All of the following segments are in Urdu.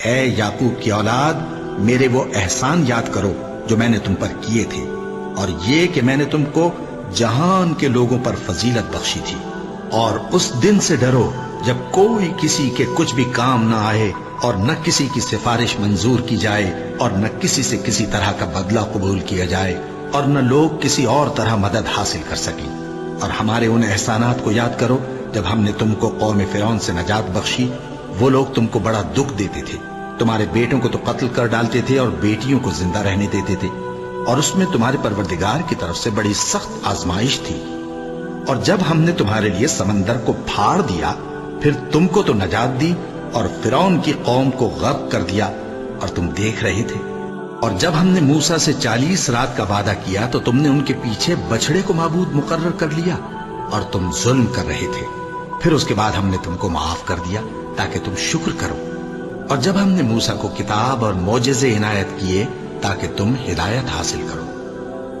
اے یعقوب کی اولاد، میرے وہ احسان یاد کرو جو میں نے تم پر کیے تھے، اور یہ کہ میں نے تم کو جہان کے لوگوں پر فضیلت بخشی تھی۔ اور اس دن سے ڈرو جب کوئی کسی کے کچھ بھی کام نہ آئے، اور نہ کسی کی سفارش منظور کی جائے، اور نہ کسی سے کسی طرح کا بدلہ قبول کیا جائے، اور نہ لوگ کسی اور طرح مدد حاصل کر سکیں۔ اور ہمارے ان احسانات کو یاد کرو جب ہم نے تم کو قوم فرعون سے نجات بخشی۔ وہ لوگ تم کو بڑا دکھ دیتے تھے، تمہارے بیٹوں کو تو قتل کر ڈالتے تھے اور بیٹیوں کو زندہ رہنے دیتے تھے، اور اس میں تمہارے پروردگار کی طرف سے بڑی سخت آزمائش تھی۔ اور جب ہم نے تمہارے لیے سمندر کو پھاڑ دیا، پھر تم کو تو نجات دی اور فرعون کی قوم کو غرق کر دیا، اور تم دیکھ رہے تھے۔ اور جب ہم نے موسیٰ سے 40 رات کا وعدہ کیا تو تم نے ان کے پیچھے بچڑے کو معبود مقرر کر لیا، اور تم ظلم کر رہے تھے۔ پھر اس کے بعد ہم نے تم کو معاف کر دیا تاکہ تم شکر کرو۔ اور جب ہم نے موسیٰ کو کتاب اور معجزے عنایت کیے تاکہ تم ہدایت حاصل کرو۔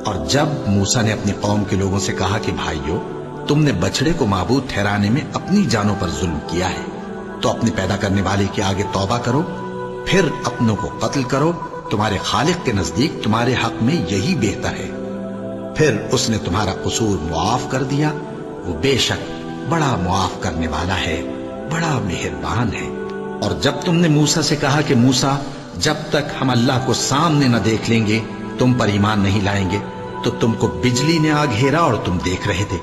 اور جب موسیٰ نے اپنی قوم کے لوگوں سے کہا کہ بھائیو، تم نے بچڑے کو معبود ٹھہرانے میں اپنی جانوں پر ظلم کیا ہے، تو اپنے پیدا کرنے والے کے آگے توبہ کرو، پھر اپنوں کو قتل کرو، تمہارے خالق کے نزدیک تمہارے حق میں یہی بہتر ہے۔ پھر اس نے تمہارا قصور معاف کر دیا، وہ بے شک بڑا معاف کرنے والا ہے، بڑا مہربان ہے۔ اور جب تم نے موسیٰ سے کہا کہ موسیٰ، جب تک ہم اللہ کو سامنے نہ دیکھ لیں گے تم پر ایمان نہیں لائیں گے، تو تم کو بجلی نے آ گھیرا اور تم دیکھ رہے تھے۔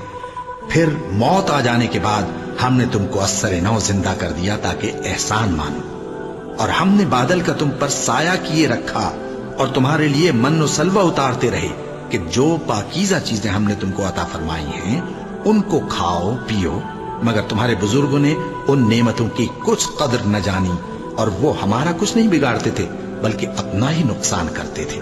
پھر موت آ جانے کے بعد ہم نے تم کو اثر نو زندہ کر دیا تاکہ احسان مانو۔ اور ہم نے بادل کا تم پر سایہ کیے رکھا اور تمہارے لیے من و سلوہ اتارتے رہے کہ جو پاکیزہ چیزیں ہم نے تم کو عطا فرمائی ہیں ان کو کھاؤ پیو، مگر تمہارے بزرگوں نے ان نعمتوں کی کچھ قدر نہ جانی، اور وہ ہمارا کچھ نہیں بگاڑتے تھے بلکہ اپنا ہی نقصان کرتے تھے۔